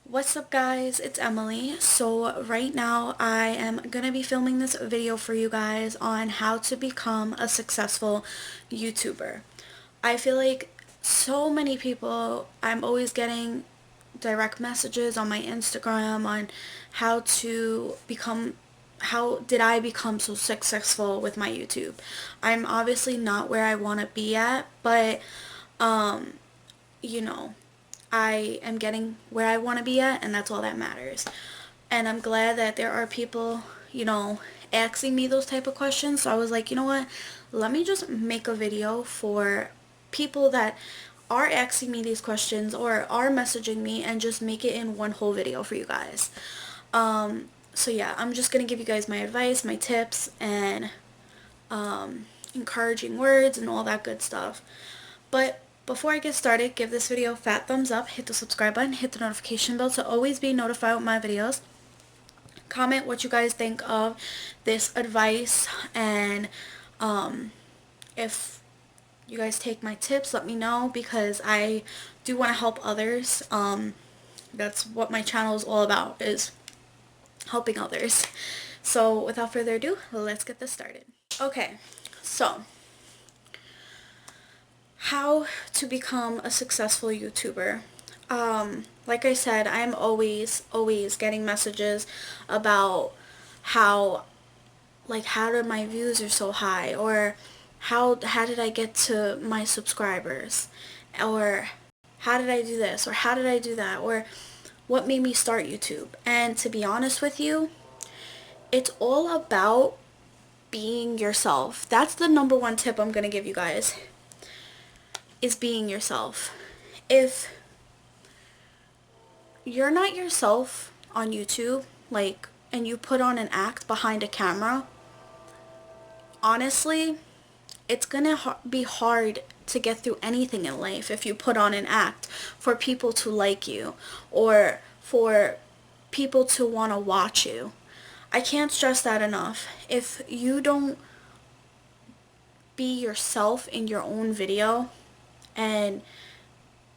What's up guys, it's Emily. So right now I am gonna be filming this video for you guys on how to become a successful YouTuber. I feel like so many people, I'm always getting direct messages on my Instagram on how did I become so successful with my YouTube. I'm obviously not where I want to be at, but you know, I am getting where I want to be at, and that's all that matters. And I'm glad that there are people, asking me those type of questions. So I was like, you know what? Let me just make a video for people that are asking me these questions or are messaging me and just make it in one whole video for you guys. So yeah, I'm just going to give you guys my advice, my tips, and encouraging words and all that good stuff. But before I get started, give this video a fat thumbs up, hit the subscribe button, hit the notification bell to always be notified with my videos. Comment what you guys think of this advice, and if you guys take my tips, let me know, because I do want to help others. That's what my channel is all about, is helping others. So without further ado, let's get this started. Okay, so how to become a successful YouTuber. Like I said, I'm always getting messages about how did my views are so high, or how did I get to my subscribers, or how did I do this, or how did I do that, or what made me start YouTube. And to be honest with you, it's all about being yourself. That's the number one tip I'm going to give you guys, is being yourself. If you're not yourself on YouTube, and you put on an act behind a camera, honestly, it's gonna be hard to get through anything in life if you put on an act for people to like you, or for people to want to watch you. I can't stress that enough. If you don't be yourself in your own video and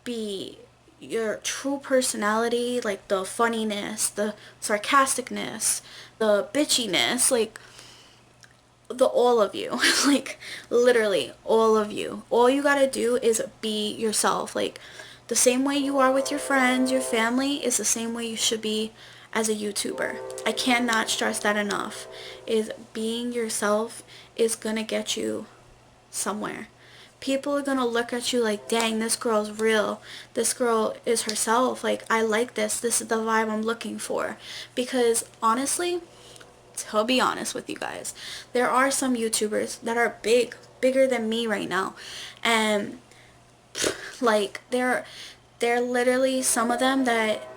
be your true personality, like the funniness, the sarcasticness, the bitchiness, the all of you, like literally all of you. All you gotta do is be yourself. Like the same way you are with your friends, your family, is the same way you should be as a YouTuber. I cannot stress that enough. Is being yourself is gonna get you somewhere. People are gonna look at you like, dang, this girl's real. This girl is herself. Like, I like this. This is the vibe I'm looking for. Because honestly, to be honest with you guys, there are some YouTubers that are bigger than me right now. And like they're literally some of them that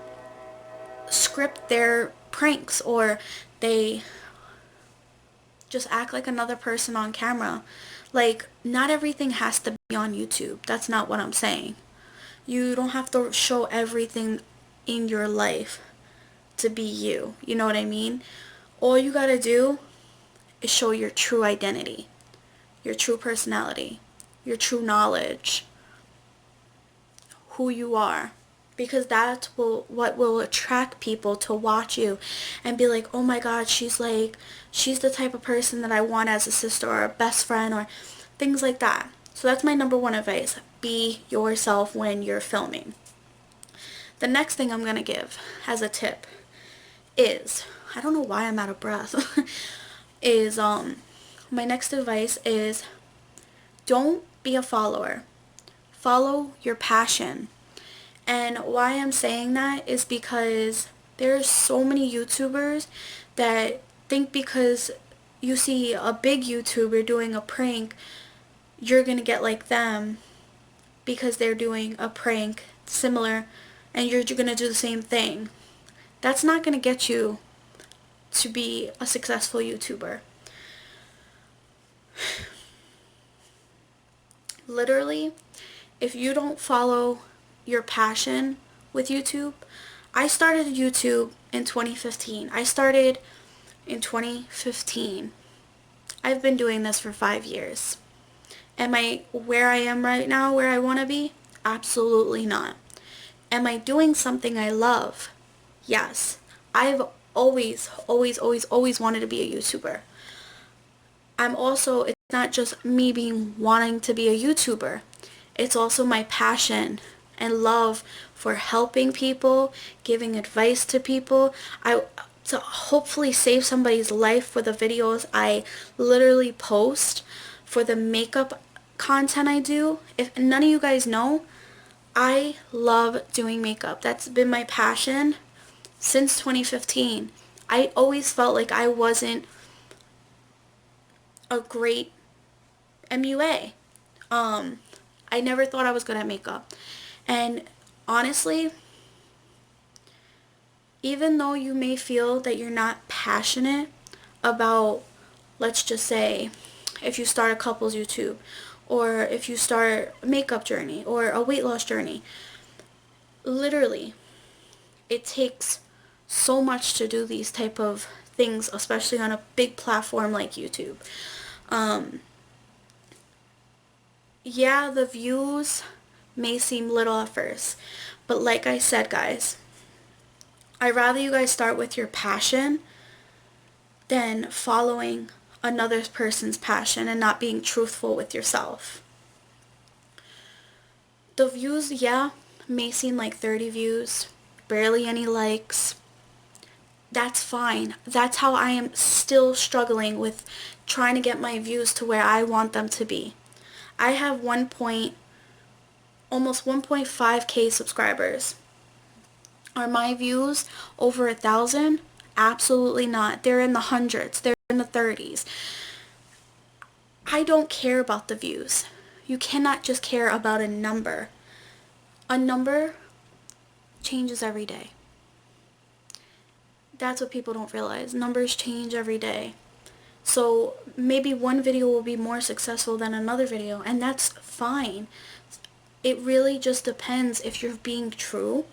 script their pranks, or they just act like another person on camera. Like, not everything has to be on YouTube. That's not what I'm saying. You don't have to show everything in your life to be you. You know what I mean? All you gotta do is show your true identity, your true personality, your true knowledge, who you are. Because that's what will attract people to watch you and be like, oh my god, she's the type of person that I want as a sister or a best friend, or things like that. So that's my number one advice. Be yourself when you're filming. The next thing I'm going to give as a tip is, I don't know why I'm out of breath, is my next advice is, don't be a follower. Follow your passion. And why I'm saying that is because there's so many YouTubers that think because you see a big YouTuber doing a prank, you're gonna get like them because they're doing a prank similar, and you're gonna do the same thing. That's not gonna get you to be a successful YouTuber. Literally, if you don't follow your passion with YouTube, I started YouTube in 2015. I started in 2015. I've been doing this for 5 years. Am I where I am right now, where I want to be? Absolutely not. Am I doing something I love? Yes, I've always wanted to be a YouTuber. I'm also, it's not just me being wanting to be a YouTuber. It's also my passion and love for helping people, giving advice to people. I to hopefully save somebody's life for the videos I literally post, for the makeup content I do. If none of you guys know, I love doing makeup. That's been my passion since 2015. I always felt like I wasn't a great MUA. I never thought I was good at makeup. And honestly, even though you may feel that you're not passionate about, let's just say, if you start a couples YouTube, or if you start a makeup journey or a weight loss journey, literally, it takes so much to do these type of things, especially on a big platform like YouTube. Um, yeah, the views may seem little at first, but like I said, guys, I'd rather you guys start with your passion than following another person's passion and not being truthful with yourself. The views, yeah, may seem like 30 views, barely any likes. That's fine. That's how I am still struggling with trying to get my views to where I want them to be. I have almost 1.5k subscribers. Are my views over 1,000? Absolutely not. They're in the hundreds. They're in the 30s. I don't care about the views. You cannot just care about a number. A number changes every day. That's what people don't realize. Numbers change every day. So maybe one video will be more successful than another video, and that's fine. It really just depends if you're being true,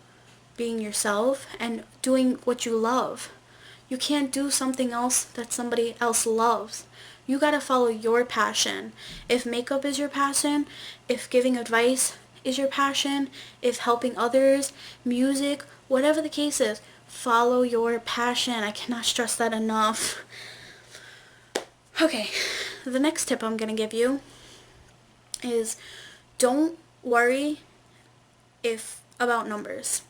being yourself, and doing what you love. You can't do something else that somebody else loves. You gotta follow your passion. If makeup is your passion, if giving advice is your passion, if helping others, music, whatever the case is, follow your passion. I cannot stress that enough. Okay, the next tip I'm gonna give you is don't worry about numbers.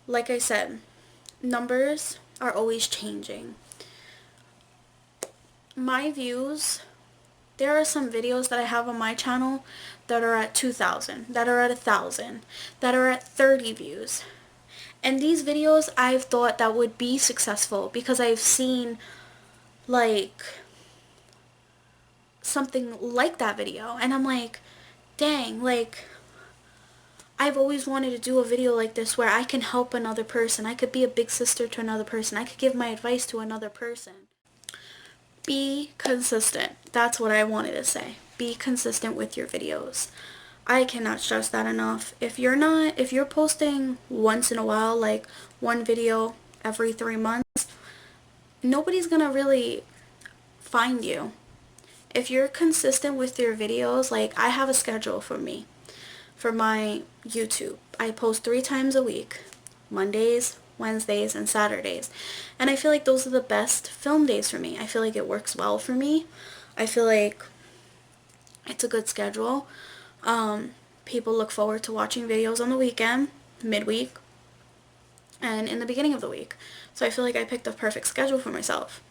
Like I said, numbers are always changing. My views, there are some videos that I have on my channel that are at 2,000, that are at 1,000, that are at 30 views. And these videos I've thought that would be successful because I've seen like something like that video, and I'm like, dang, like I've always wanted to do a video like this where I can help another person. I could be a big sister to another person. I could give my advice to another person. Be consistent. That's what I wanted to say. Be consistent with your videos. I cannot stress that enough. If you're posting once in a while, like one video every 3 months, nobody's gonna really find you. If you're consistent with your videos, like I have a schedule for me, for my YouTube. I post 3 times a week, Mondays, Wednesdays, and Saturdays. And I feel like those are the best film days for me. I feel like it works well for me. I feel like it's a good schedule. People look forward to watching videos on the weekend, midweek, and in the beginning of the week. So I feel like I picked the perfect schedule for myself.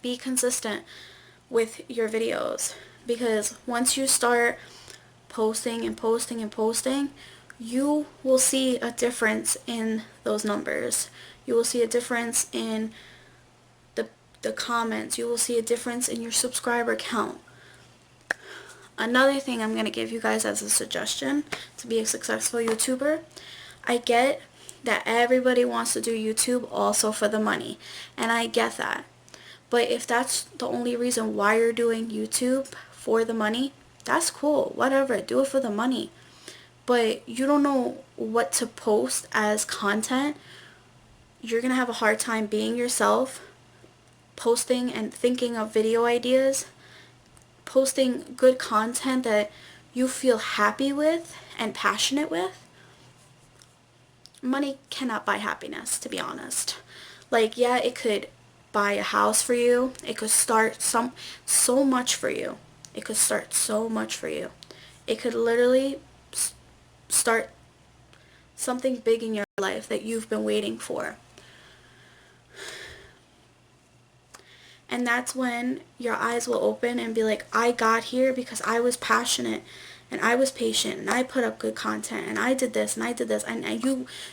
Be consistent with your videos, because once you start posting and posting and posting, you will see a difference in those numbers. You will see a difference in the comments. You will see a difference in your subscriber count. Another thing I'm going to give you guys as a suggestion to be a successful YouTuber, I get that everybody wants to do YouTube also for the money, and I get that. But if that's the only reason why you're doing YouTube, for the money, that's cool. Whatever, do it for the money. But you don't know what to post as content, you're going to have a hard time being yourself, posting and thinking of video ideas, posting good content that you feel happy with and passionate with. money cannot buy happiness, to be honest. Like, yeah, it could buy a house for you. It could start so much for you. It could start so much for you. It could literally start something big in your life that you've been waiting for. And that's when your eyes will open and be like, I got here because I was passionate and I was patient and I put up good content and I did this and I did this, and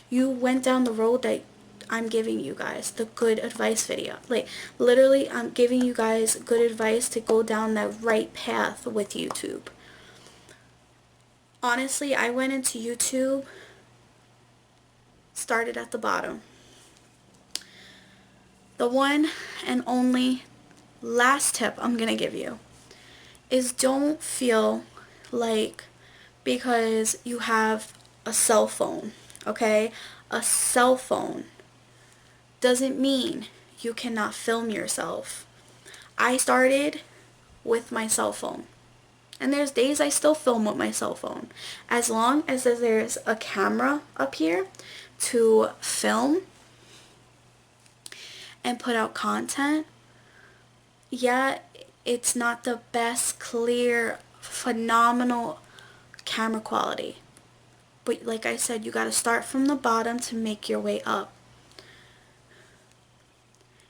you went down the road that I'm giving you guys, the good advice video. Like, literally, I'm giving you guys good advice to go down that right path with YouTube. Honestly, I went into YouTube, started at the bottom. The one and only last tip I'm going to give you is, don't feel like because you have a cell phone, okay? A cell phone doesn't mean you cannot film yourself. I started with my cell phone. And there's days I still film with my cell phone. As long as there's a camera up here to film and put out content, yeah, it's not the best, clear, phenomenal camera quality. But like I said, you gotta start from the bottom to make your way up.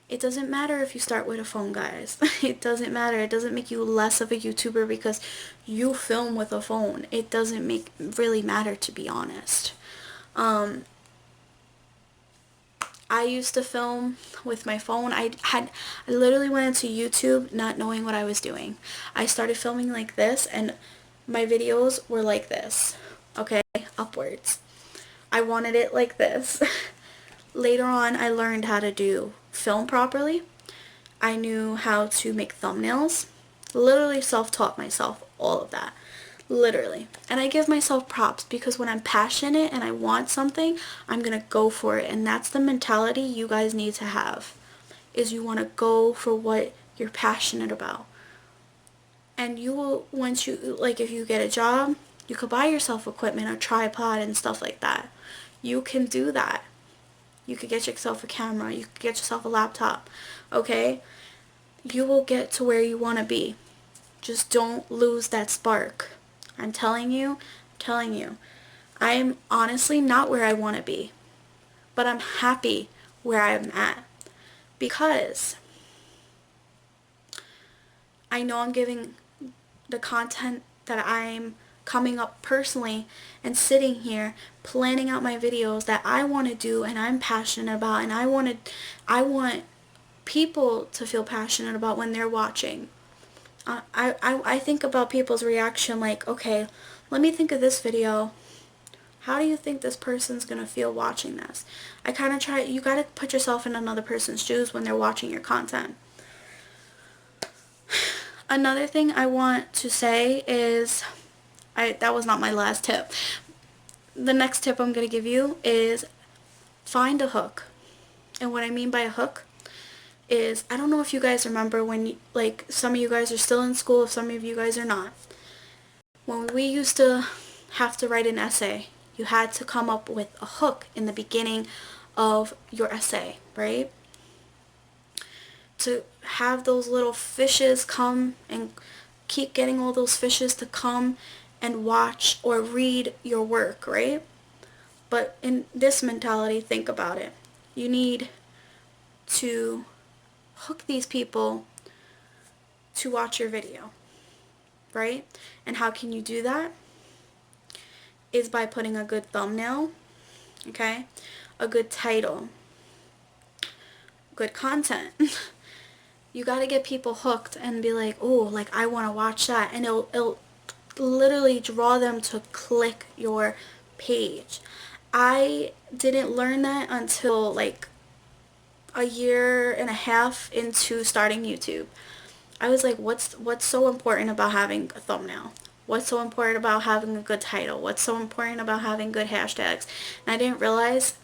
It doesn't matter if you start with a phone, guys. It doesn't matter. It doesn't make you less of a YouTuber because you film with a phone. It doesn't really matter, to be honest. I used to film with my phone. I literally went into YouTube not knowing what I was doing. I started filming like this, and my videos were like this, okay, upwards. I wanted it like this. Later on, I learned how to do film properly. I knew how to make thumbnails. Literally self-taught myself all of that. Literally. And I give myself props because when I'm passionate and I want something, I'm going to go for it. And that's the mentality you guys need to have, is you want to go for what you're passionate about. And you will, once you, like, if you get a job, you could buy yourself equipment, a tripod and stuff like that. You can do that. You could get yourself a camera. You could get yourself a laptop. Okay? You will get to where you want to be. Just don't lose that spark. I'm telling you. I'm honestly not where I want to be. But I'm happy where I'm at. Because I know I'm giving the content that I'm coming up personally and sitting here planning out my videos that I want to do and I'm passionate about, and I want people to feel passionate about when they're watching. I think about people's reaction, like, okay, let me think of this video. How do you think this person's going to feel watching this? I kind of try, you got to put yourself in another person's shoes when they're watching your content. Another thing I want to say is, that was not my last tip. The next tip I'm going to give you is find a hook. And what I mean by a hook is, I don't know if you guys remember when, like, some of you guys are still in school, if some of you guys are not. When we used to have to write an essay, you had to come up with a hook in the beginning of your essay, right? To have those little fishes come and keep getting all those fishes to come and watch or read your work, right? But in this mentality, think about it. You need to hook these people to watch your video, right? And how can you do that? Is by putting a good thumbnail, okay? A good title, good content. You got to get people hooked and be like, oh, like, I want to watch that. And it'll literally draw them to click your page. I didn't learn that until like a year and a half into starting YouTube. I was like, what's so important about having a thumbnail? What's so important about having a good title? What's so important about having good hashtags? And I didn't realize,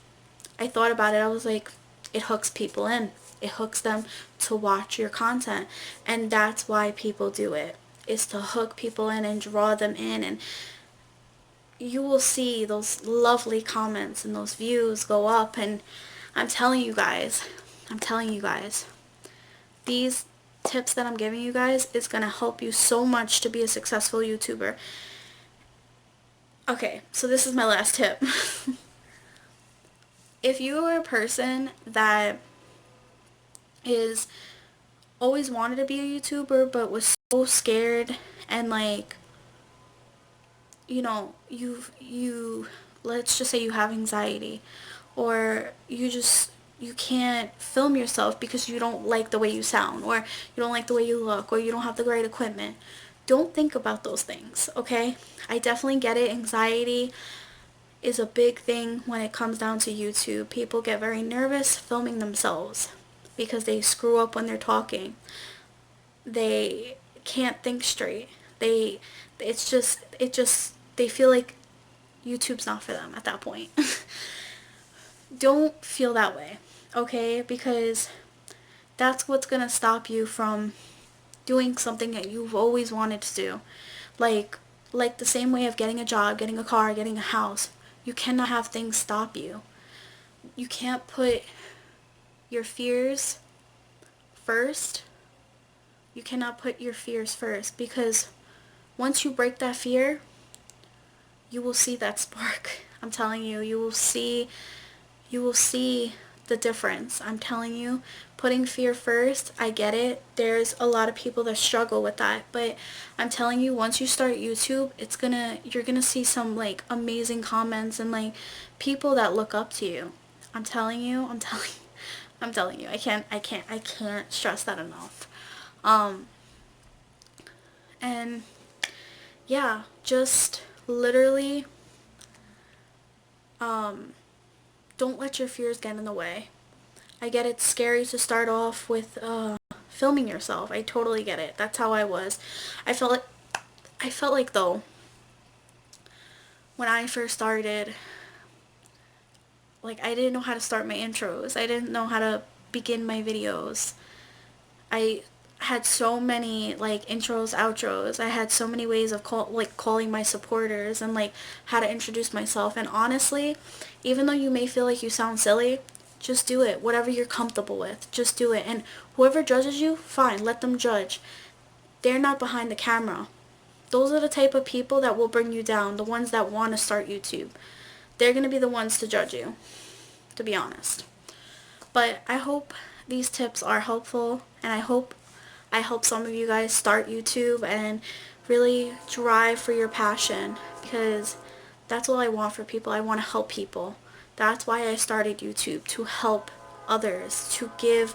I thought about it, I was like, it hooks people in. It hooks them to watch your content. And that's why people do it, is to hook people in and draw them in. And you will see those lovely comments and those views go up. And I'm telling you guys, these tips that I'm giving you guys is going to help you so much to be a successful YouTuber. Okay, so this is my last tip. If you are a person that is always wanted to be a YouTuber but was so scared, and like, you let's just say you have anxiety, or you can't film yourself because you don't like the way you sound, or you don't like the way you look, or you don't have the right equipment. Don't think about those things, okay? I definitely get it. Anxiety is a big thing when it comes down to YouTube. People get very nervous filming themselves because they screw up when they're talking. They can't think straight. They feel like YouTube's not for them at that point. Don't feel that way, okay? Because that's what's gonna stop you from doing something that you've always wanted to do. Like the same way of getting a job, getting a car, getting a house. You cannot have things stop you. You can't put your fears first. You cannot put your fears first, because once you break that fear, you will see that spark. I'm telling you, you will see the difference. I'm telling you, putting fear first, I get it. There's a lot of people that struggle with that, but I'm telling you, once you start YouTube, you're gonna see some like amazing comments and like people that look up to you. I'm telling you. I can't stress that enough. And yeah, just literally, don't let your fears get in the way. I get it's scary to start off with filming yourself. I totally get it. That's how I was. I felt like though, when I first started, like, I didn't know how to start my intros. I didn't know how to begin my videos. I had so many like intros, outros. I had so many ways of calling my supporters, and like how to introduce myself. And honestly, even though you may feel like you sound silly, just do it. Whatever you're comfortable with, just do it. And whoever judges you, fine, let them judge. They're not behind the camera. Those are the type of people that will bring you down, the ones that want to start YouTube. They're going to be the ones to judge you, to be honest. But I hope these tips are helpful, and I hope I help some of you guys start YouTube and really drive for your passion, because that's all I want for people. I want to help people. That's why I started YouTube, to help others, to give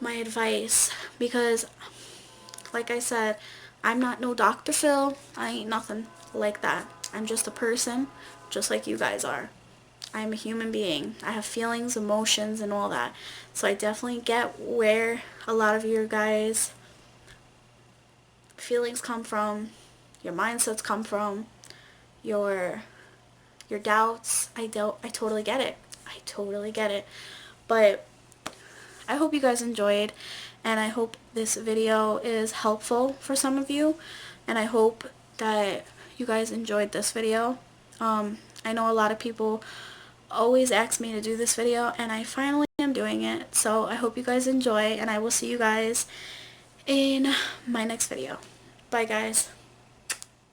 my advice, because like I said, I'm not no Dr. Phil. I ain't nothing like that. I'm just a person, just like you guys are. I'm a human being. I have feelings, emotions, and all that. So I definitely get where a lot of your guys' feelings come from, your mindsets come from, your doubts. I totally get it. I totally get it. But I hope you guys enjoyed, and I hope this video is helpful for some of you, and I hope that you guys enjoyed this video. I know a lot of people always ask me to do this video, and I finally am doing it. So I hope you guys enjoy, and I will see you guys in my next video. Bye guys.